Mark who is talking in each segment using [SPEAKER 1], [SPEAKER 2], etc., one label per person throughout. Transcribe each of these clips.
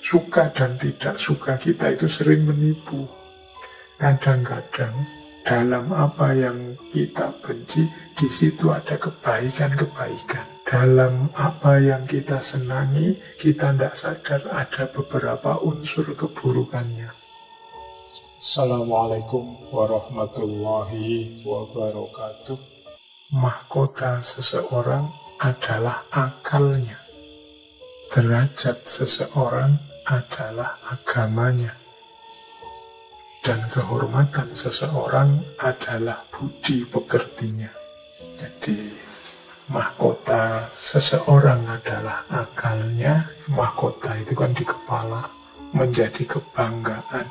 [SPEAKER 1] suka dan tidak suka kita itu sering menipu. Kadang-kadang dalam apa yang kita benci, di situ ada kebaikan-kebaikan. Dalam apa yang kita senangi, kita tidak sadar ada beberapa unsur keburukannya. Assalamualaikum warahmatullahi wabarakatuh. Mahkota seseorang adalah akalnya. Derajat seseorang adalah agamanya. Dan kehormatan seseorang adalah budi pekertinya. Jadi mahkota seseorang adalah akalnya. Mahkota itu kan di kepala, menjadi kebanggaan,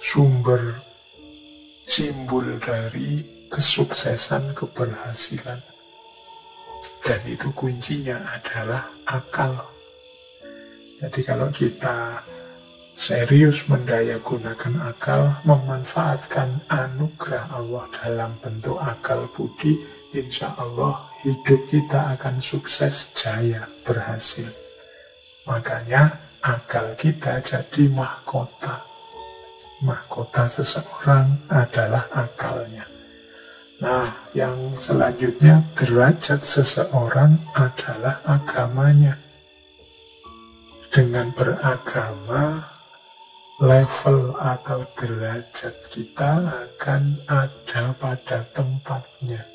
[SPEAKER 1] sumber, simbol dari kesuksesan, keberhasilan. Dan itu kuncinya adalah akal. Jadi kalau kita serius mendayagunakan akal, memanfaatkan anugerah Allah dalam bentuk akal budi, insya Allah hidup kita akan sukses, jaya, berhasil. Makanya akal kita jadi mahkota. Mahkota seseorang adalah akalnya. Nah, yang selanjutnya, derajat seseorang adalah agamanya. Dengan beragama, level atau derajat kita akan ada pada tempatnya.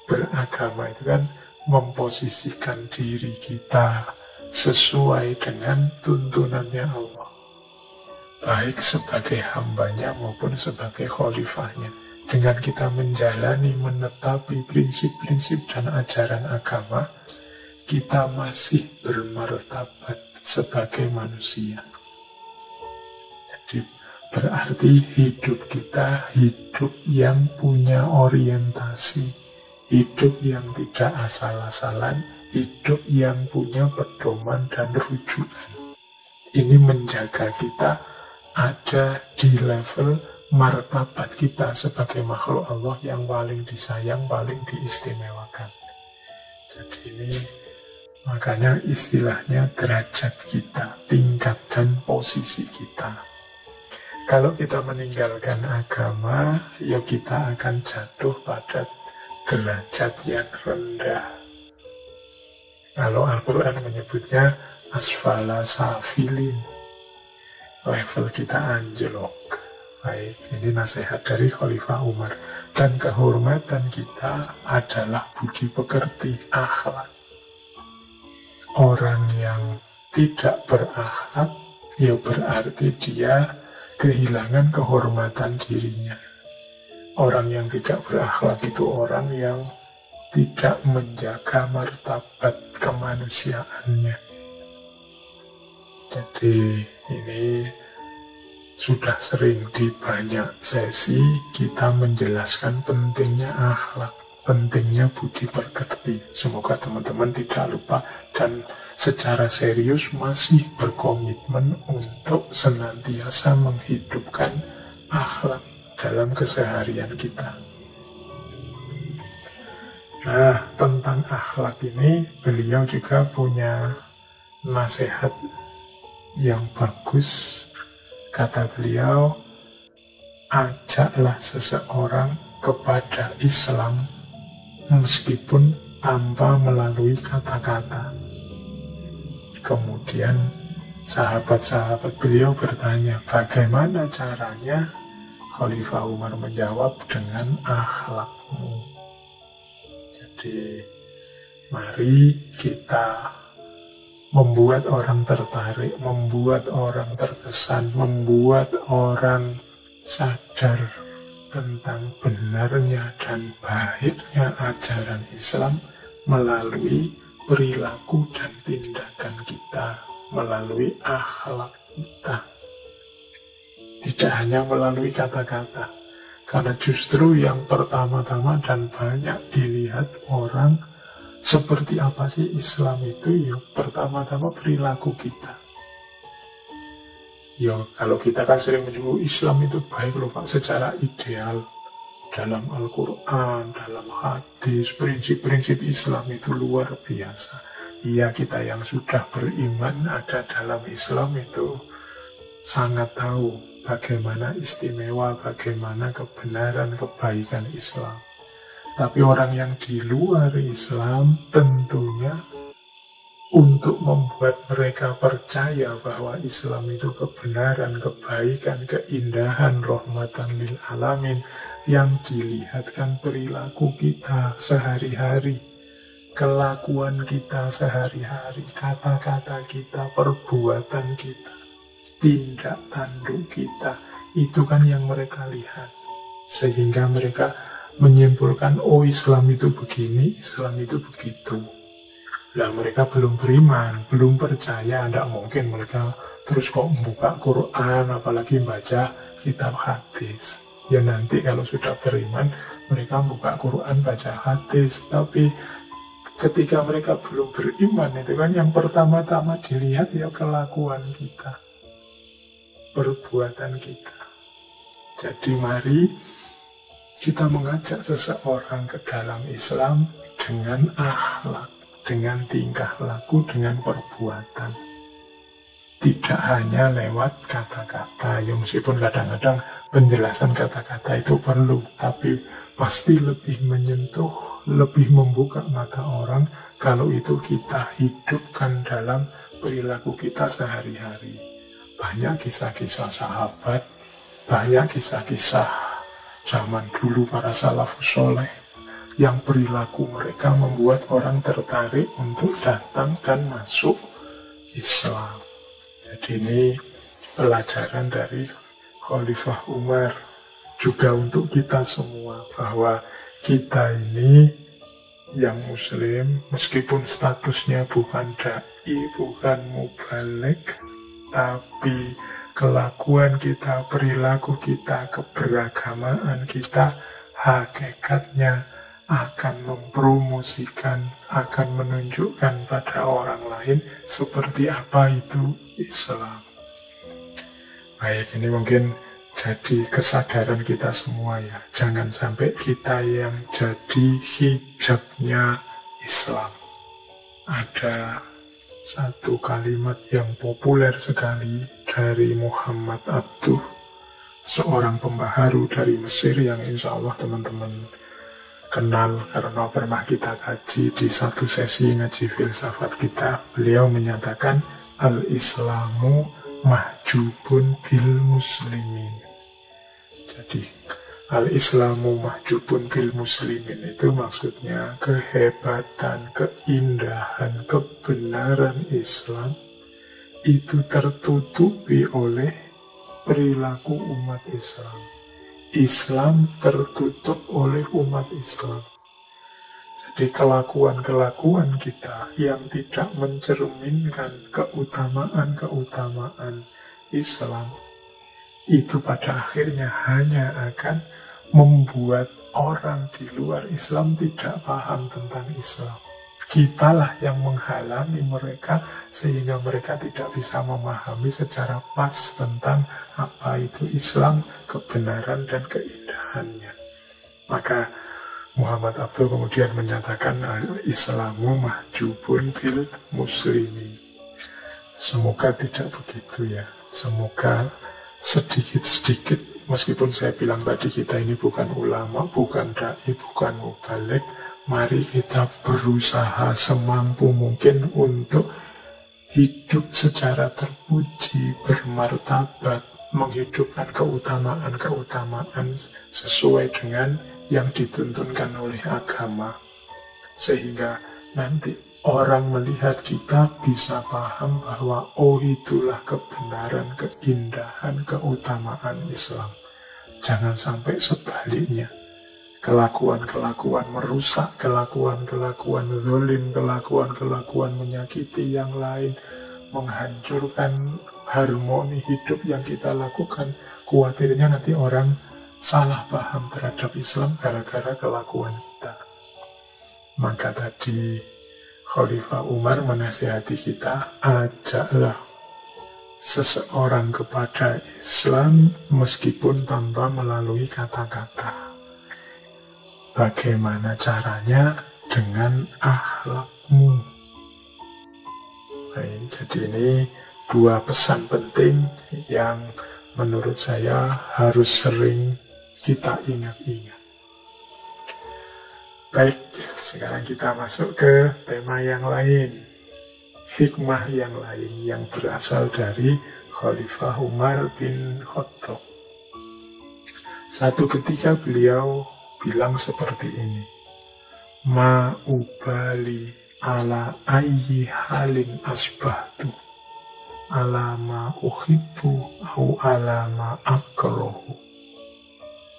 [SPEAKER 1] Beragama itu kan memposisikan diri kita sesuai dengan tuntunannya Allah, baik sebagai hambanya maupun sebagai khalifahnya. Dengan kita menjalani, menetapi prinsip-prinsip dan ajaran agama, kita masih bermartabat sebagai manusia. Jadi berarti hidup kita hidup yang punya orientasi, hidup yang tidak asal-asalan, hidup yang punya pedoman dan rujukan. Ini menjaga kita ada di level martabat kita sebagai makhluk Allah yang paling disayang, paling diistimewakan. Jadi ini makanya istilahnya derajat kita, tingkat dan posisi kita. Kalau kita meninggalkan agama, ya kita akan jatuh pada derajat yang rendah. Kalau Al-Quran menyebutnya asfala safilin, level kita anjlok. Baik, ini nasihat dari Khalifah Umar. Dan kehormatan kita adalah budi pekerti, akhlak. Orang yang tidak berakhlak, ya berarti dia kehilangan kehormatan dirinya. Orang yang tidak berakhlak itu orang yang tidak menjaga martabat kemanusiaannya. Jadi ini sudah sering di banyak sesi kita menjelaskan pentingnya akhlak, pentingnya budi pekerti. Semoga teman-teman tidak lupa dan secara serius masih berkomitmen untuk senantiasa menghidupkan akhlak dalam keseharian kita. Nah, tentang akhlak ini beliau juga punya nasihat yang bagus. Kata beliau, ajaklah seseorang kepada Islam meskipun tanpa melalui kata-kata. Kemudian sahabat-sahabat beliau bertanya, bagaimana caranya? Khalifah Umar menjawab, dengan akhlakmu. Jadi, mari kita membuat orang tertarik, membuat orang terkesan, membuat orang sadar tentang benarnya dan baiknya ajaran Islam melalui perilaku dan tindakan kita, melalui akhlak kita. Tidak hanya melalui kata-kata. Karena justru yang pertama-tama dan banyak dilihat orang, seperti apa sih Islam itu? Ya, pertama-tama perilaku kita. Ya, kalau kita kan sering menyebut Islam itu baik loh Pak, secara ideal. Dalam Al-Quran, dalam hadis, prinsip-prinsip Islam itu luar biasa. Iya, kita yang sudah beriman ada dalam Islam itu sangat tahu bagaimana istimewa, bagaimana kebenaran, kebaikan Islam. Tapi orang yang di luar Islam tentunya untuk membuat mereka percaya bahwa Islam itu kebenaran, kebaikan, keindahan, rahmatan lil alamin, yang dilihatkan perilaku kita sehari-hari, kelakuan kita sehari-hari, kata-kata kita, perbuatan kita, tindak tanduk kita, itu kan yang mereka lihat. Sehingga mereka menyimpulkan, oh Islam itu begini, Islam itu begitu. Lah mereka belum beriman, belum percaya, tidak mungkin mereka terus kok membuka Quran, apalagi baca kitab hadis. Ya nanti kalau sudah beriman, mereka buka Quran, baca hadis. Tapi ketika mereka belum beriman, itu kan yang pertama-tama dilihat ya kelakuan kita, perbuatan kita. Jadi mari kita mengajak seseorang ke dalam Islam dengan akhlak, dengan tingkah laku, dengan perbuatan. Tidak hanya lewat kata-kata, ya meskipun kadang-kadang penjelasan kata-kata itu perlu, tapi pasti lebih menyentuh, lebih membuka mata orang kalau itu kita hidupkan dalam perilaku kita sehari-hari. Banyak kisah-kisah sahabat, banyak kisah-kisah zaman dulu para salafus soleh yang perilaku mereka membuat orang tertarik untuk datang dan masuk Islam. Jadi ini pelajaran dari Khalifah Umar juga untuk kita semua, bahwa kita ini yang muslim meskipun statusnya bukan dai, bukan mubaligh, tapi kelakuan kita, perilaku kita, keberagamaan kita hakikatnya akan mempromosikan, akan menunjukkan pada orang lain seperti apa itu Islam. Baik, ini mungkin jadi kesadaran kita semua ya. Jangan sampai kita yang jadi hijabnya Islam. Ada satu kalimat yang populer sekali dari Muhammad Abduh, seorang pembaharu dari Mesir yang insya Allah teman-teman kenal karena pernah kita kaji di satu sesi ngaji filsafat kita. Beliau menyatakan al-Islamu mahjubun bil muslimin. Jadi al-Islamu mahjubun bil muslimin itu maksudnya kehebatan, keindahan, kebenaran Islam itu tertutupi oleh perilaku umat Islam. Islam tertutup oleh umat Islam. Jadi kelakuan-kelakuan kita yang tidak mencerminkan keutamaan-keutamaan Islam itu pada akhirnya hanya akan membuat orang di luar Islam tidak paham tentang Islam. Kitalah yang menghalangi mereka sehingga mereka tidak bisa memahami secara pas tentang apa itu Islam, kebenaran dan keindahannya. Maka Muhammad Abduh kemudian menyatakan Islamu mahjubun bil muslimin. Semoga tidak begitu ya. Semoga sedikit-sedikit, meskipun saya bilang tadi kita ini bukan ulama, bukan dai, bukan mubaligh, mari kita berusaha semampu mungkin untuk hidup secara terpuji, bermartabat, menghidupkan keutamaan-keutamaan sesuai dengan yang dituntunkan oleh agama. Sehingga nanti orang melihat kita bisa paham bahwa oh itulah kebenaran, keindahan, keutamaan Islam. Jangan sampai sebaliknya. Kelakuan-kelakuan merusak, kelakuan-kelakuan zalim, kelakuan-kelakuan menyakiti yang lain, menghancurkan harmoni hidup yang kita lakukan. Khawatirnya nanti orang salah paham terhadap Islam gara-gara kelakuan kita. Maka tadi Khalifah Umar menasihati kita, ajaklah seseorang kepada Islam meskipun tanpa melalui kata-kata. Bagaimana caranya? Dengan akhlakmu. Baik, jadi ini dua pesan penting yang menurut saya harus sering kita ingat-ingat. Baik, sekarang kita masuk ke tema yang lain. Hikmah yang lain yang berasal dari Khalifah Umar bin Khattab. Satu ketika beliau bilang seperti ini, ma ubali ala ayyi halin asbahtu ala ma uhibbu au ala ma akrahu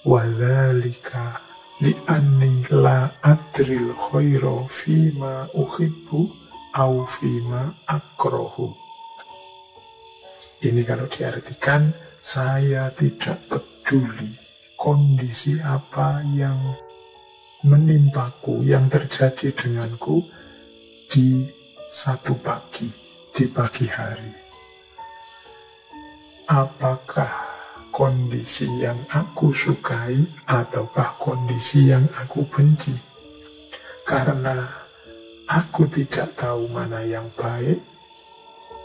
[SPEAKER 1] wa dzalika li'anni la adril khaira fima uhibbu au fima akrahu. Ini kalau diartikan, saya tidak peduli kondisi apa yang menimpaku, yang terjadi denganku di satu pagi, di pagi hari. Apakah kondisi yang aku sukai ataukah kondisi yang aku benci? Karena aku tidak tahu mana yang baik,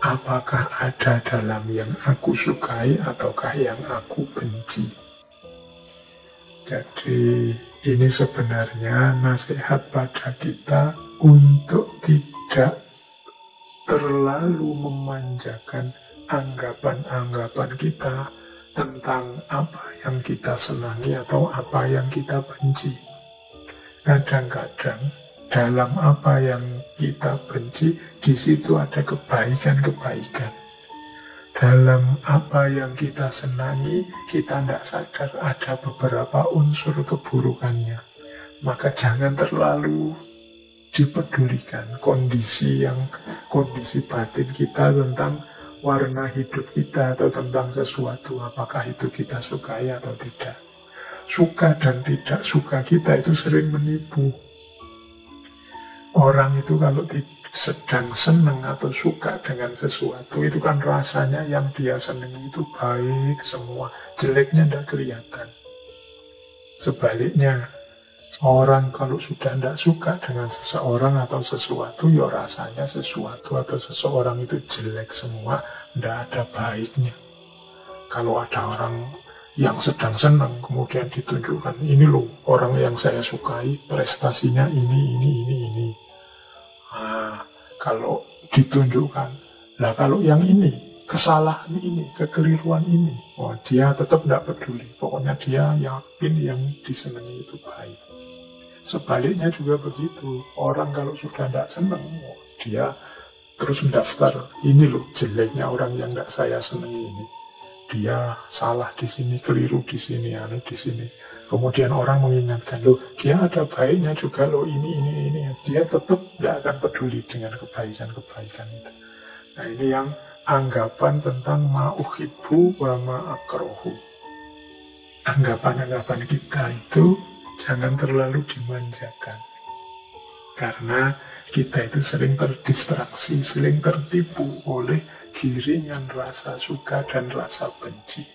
[SPEAKER 1] apakah ada dalam yang aku sukai ataukah yang aku benci. Jadi ini sebenarnya nasihat pada kita untuk tidak terlalu memanjakan anggapan-anggapan kita tentang apa yang kita senangi atau apa yang kita benci. Kadang-kadang dalam apa yang kita benci, di situ ada kebaikan-kebaikan. Dalam apa yang kita senangi, kita tidak sadar ada beberapa unsur keburukannya. Maka jangan terlalu dipedulikan kondisi batin kita tentang warna hidup kita atau tentang sesuatu, apakah itu kita sukai atau tidak. Suka dan tidak suka kita itu sering menipu. Orang itu kalau sedang senang atau suka dengan sesuatu, itu kan rasanya yang dia senangi itu baik semua, jeleknya tidak kelihatan. Sebaliknya, orang kalau sudah tidak suka dengan seseorang atau sesuatu, ya rasanya sesuatu atau seseorang itu jelek semua, tidak ada baiknya. Kalau ada orang yang sedang senang, kemudian ditunjukkan, ini loh orang yang saya sukai, prestasinya ini. Nah, kalau ditunjukkan, lah kalau yang ini, kesalahan ini, kekeliruan ini, oh, dia tetap tidak peduli. Pokoknya dia yakin yang disenangi itu baik. Sebaliknya juga begitu. Orang kalau sudah tidak senang, dia terus mendaftar, ini loh jeleknya orang yang tidak saya senangi ini. Dia salah di sini, keliru di sini, aneh di sini. Kemudian orang mengingatkan, loh dia ada baiknya juga loh ini. Dia tetap tidak akan peduli dengan kebaikan-kebaikan itu. Nah ini yang anggapan tentang ma'uhibbu wa ma'akrohu. Anggapan-anggapan kita itu jangan terlalu dimanjakan. Karena kita itu sering terdistraksi, sering tertipu oleh giringan rasa suka dan rasa benci.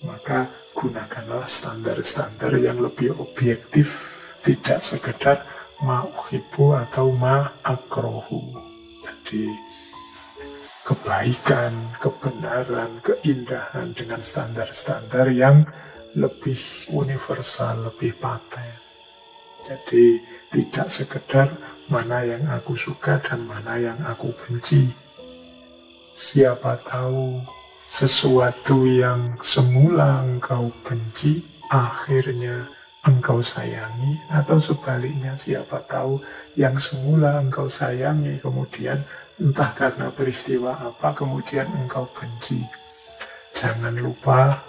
[SPEAKER 1] Maka gunakanlah standar-standar yang lebih objektif, tidak sekedar ma'uhibbu atau ma'akrohu. Jadi kebaikan, kebenaran, keindahan dengan standar-standar yang lebih universal, lebih paten. Jadi tidak sekedar mana yang aku suka dan mana yang aku benci. Siapa tahu sesuatu yang semula engkau benci, akhirnya engkau sayangi, atau sebaliknya siapa tahu yang semula engkau sayangi, kemudian entah karena peristiwa apa, kemudian engkau benci. Jangan lupa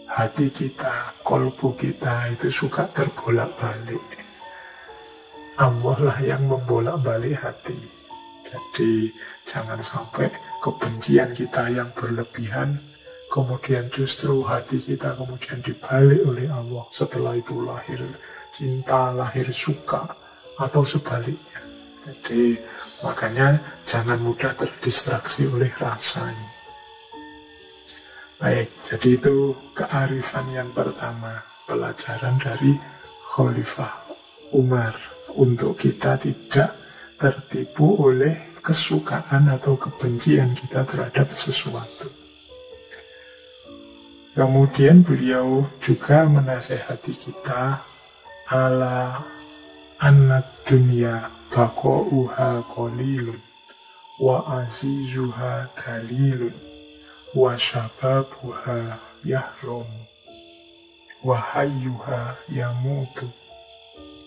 [SPEAKER 1] hati kita, kolbu kita itu suka terbolak-balik. Allah lah yang membolak-balik hati. Jadi jangan sampai kebencian kita yang berlebihan, kemudian justru hati kita kemudian dibalik oleh Allah. Setelah itu lahir cinta, lahir suka, atau sebaliknya. Jadi makanya jangan mudah terdistraksi oleh rasanya. Baik, jadi itu kearifan yang pertama, pelajaran dari Khalifah Umar, untuk kita tidak tertipu oleh kesukaan atau kebencian kita terhadap sesuatu. Kemudian beliau juga menasehati kita ala annad dunya baqa'uha qalilun wa azizuha dalilun wa syababuha yahrum wa hayyuha yamutu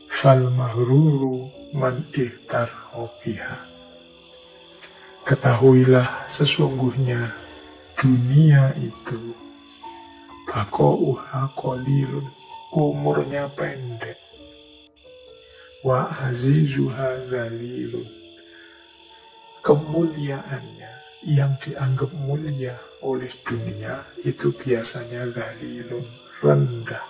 [SPEAKER 1] fal mahruru man ihtarra biha. Ketahuilah sesungguhnya dunia itu baqa'uha qalilun, umurnya pendek, wa azizuha zalilun, kemuliaannya yang dianggap mulia oleh dunia itu biasanya zalilun, rendah,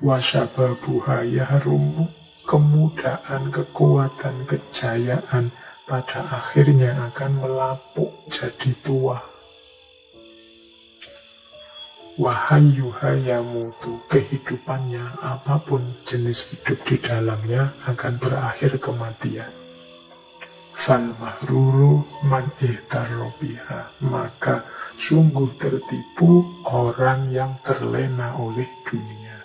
[SPEAKER 1] wa syababuha yahrumu, kemudahan, kekuatan, kejayaan pada akhirnya akan melapuk jadi tua. Wahayyuha yamutu, kehidupannya apapun jenis hidup di dalamnya akan berakhir kematian. Fal mahruru man ihtarra biha, maka sungguh tertipu orang yang terlena oleh dunia.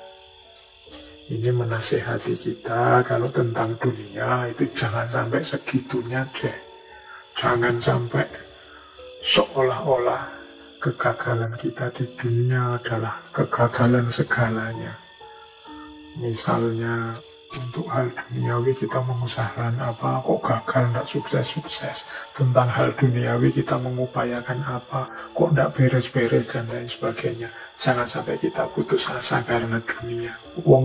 [SPEAKER 1] Ini menasehati kita kalau tentang dunia itu jangan sampai segitunya deh. Jangan sampai seolah-olah kegagalan kita di dunia adalah kegagalan segalanya. Misalnya untuk hal duniawi kita mengusahakan apa, kok gagal, tidak sukses-sukses. Tentang hal duniawi kita mengupayakan apa, kok tidak beres-beres dan lain sebagainya. Jangan sampai kita putus asa karena dunia.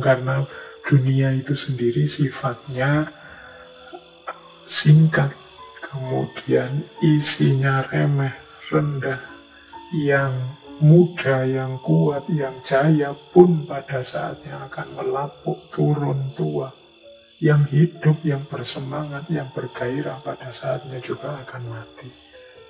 [SPEAKER 1] Karena dunia itu sendiri sifatnya singkat, kemudian isinya remeh, rendah. Yang muda, yang kuat, yang jaya pun pada saatnya akan melapuk, turun tua. Yang hidup, yang bersemangat, yang bergairah pada saatnya juga akan mati.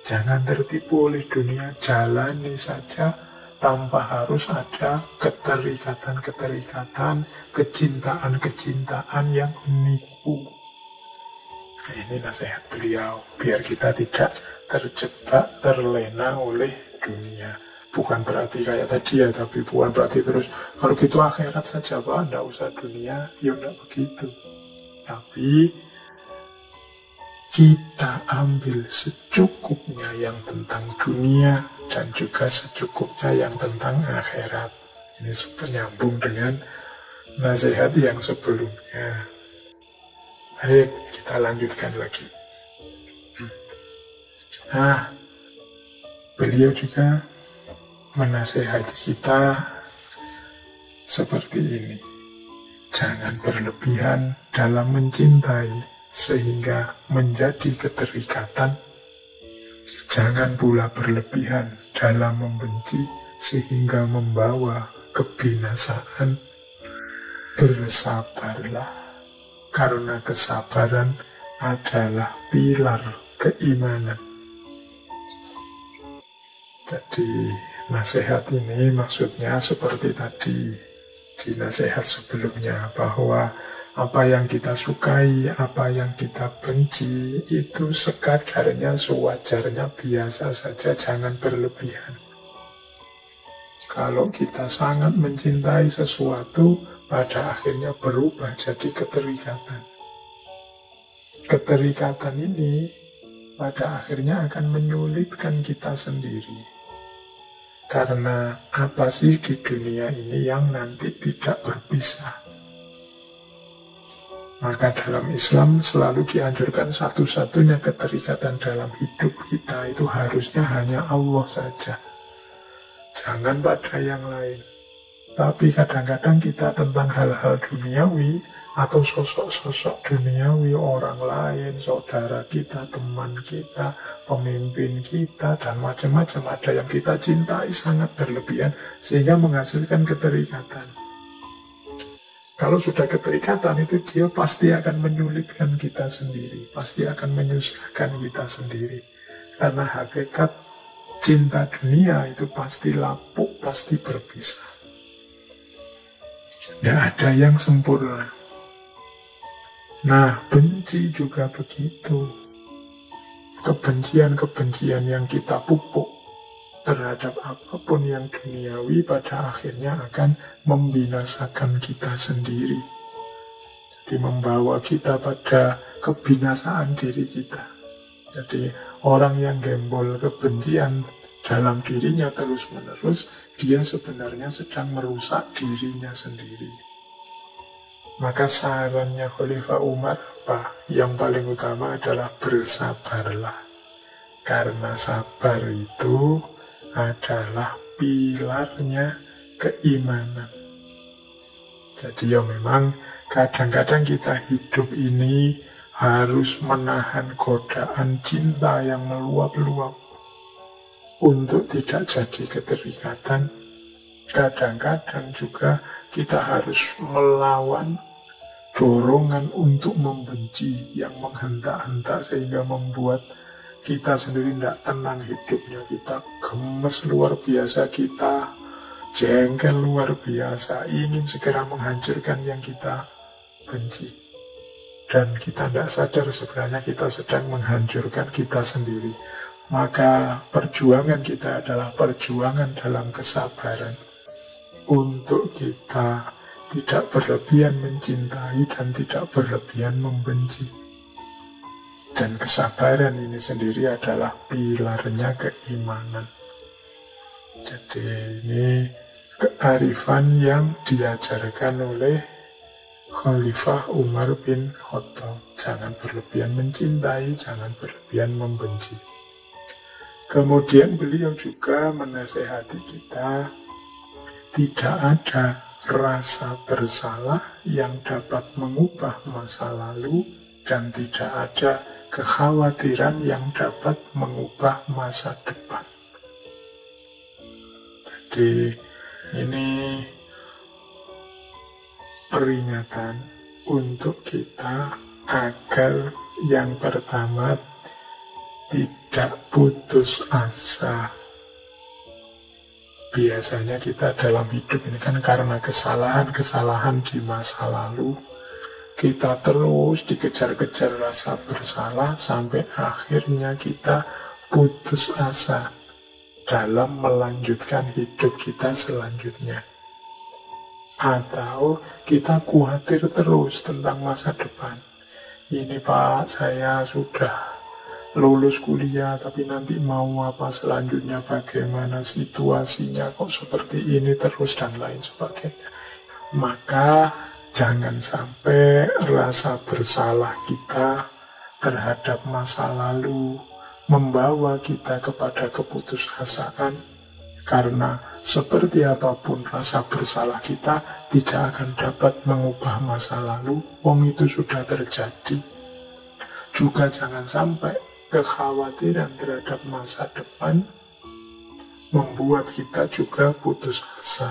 [SPEAKER 1] Jangan tertipu oleh dunia, jalani saja tanpa harus ada keterikatan-keterikatan, kecintaan-kecintaan yang menipu. Nah, ini nasihat beliau, biar kita tidak terjebak, terlena oleh dunia. Bukan berarti kayak tadi ya, tapi bukan berarti terus kalau gitu akhirat saja Pak, tidak usah dunia. Ya tidak begitu. Tapi kita ambil secukupnya yang tentang dunia dan juga secukupnya yang tentang akhirat. Ini penyambung dengan nasihat yang sebelumnya. Baik, kita lanjutkan lagi. Nah, beliau juga menasehati kita seperti ini. Jangan berlebihan dalam mencintai sehingga menjadi keterikatan. Jangan pula berlebihan dalam membenci sehingga membawa kebinasaan. Bersabarlah, karena kesabaran adalah pilar keimanan. Jadi nasihat ini maksudnya seperti tadi di nasihat sebelumnya, bahwa apa yang kita sukai, apa yang kita benci itu sekadarnya, sewajarnya, biasa saja, jangan berlebihan. Kalau kita sangat mencintai sesuatu, pada akhirnya berubah jadi keterikatan. Keterikatan ini pada akhirnya akan menyulitkan kita sendiri. Karena apa sih di dunia ini yang nanti tidak berpisah? Maka dalam Islam selalu dianjurkan satu-satunya keterikatan dalam hidup kita itu harusnya hanya Allah saja. Jangan pada yang lain. Tapi kadang-kadang kita tentang hal-hal duniawi atau sosok-sosok duniawi, orang lain, saudara kita, teman kita, pemimpin kita, dan macam-macam, ada yang kita cintai sangat berlebihan sehingga menghasilkan keterikatan. Kalau sudah keterikatan itu dia pasti akan menyulitkan kita sendiri, pasti akan menyusahkan kita sendiri. Karena hakikat cinta dunia itu pasti lapuk, pasti berpisah. Tidak ada yang sempurna. Nah, benci juga begitu. Kebencian-kebencian yang kita pupuk terhadap apapun yang duniawi pada akhirnya akan membinasakan kita sendiri. Jadi membawa kita pada kebinasaan diri kita. Jadi orang yang gembol kebencian dalam dirinya terus-menerus, dia sebenarnya sedang merusak dirinya sendiri. Maka sarannya Khalifah Umar apa? Yang paling utama adalah bersabarlah. Karena sabar itu adalah pilarnya keimanan. Jadi ya memang kadang-kadang kita hidup ini harus menahan godaan cinta yang meluap-luap untuk tidak jadi keterikatan. Kadang-kadang juga kita harus melawan dorongan untuk membenci yang menghentak-hentak sehingga membuat kita sendiri tidak tenang hidupnya. Kita gemes luar biasa, kita jengkel luar biasa, ingin segera menghancurkan yang kita benci. Dan kita tidak sadar sebenarnya kita sedang menghancurkan kita sendiri. Maka perjuangan kita adalah perjuangan dalam kesabaran. Untuk kita tidak berlebihan mencintai dan tidak berlebihan membenci. Dan kesabaran ini sendiri adalah pilarnya keimanan. Jadi ini kearifan yang diajarkan oleh Khalifah Umar bin Khattab. Jangan berlebihan mencintai, jangan berlebihan membenci. Kemudian beliau juga menasehati kita, tidak ada rasa bersalah yang dapat mengubah masa lalu dan tidak ada kekhawatiran yang dapat mengubah masa depan. Jadi ini peringatan untuk kita agar yang pertama tidak putus asa. Biasanya kita dalam hidup ini kan karena kesalahan-kesalahan di masa lalu, kita terus dikejar-kejar rasa bersalah sampai akhirnya kita putus asa dalam melanjutkan hidup kita selanjutnya. Atau kita khawatir terus tentang masa depan. Ini Pak, saya sudah lulus kuliah, tapi nanti mau apa selanjutnya, bagaimana situasinya, kok seperti ini terus, dan lain sebagainya. Maka jangan sampai rasa bersalah kita terhadap masa lalu membawa kita kepada keputusasaan, karena seperti apapun rasa bersalah kita tidak akan dapat mengubah masa lalu, wong itu sudah terjadi. Juga jangan sampai kekhawatiran terhadap masa depan membuat kita juga putus asa.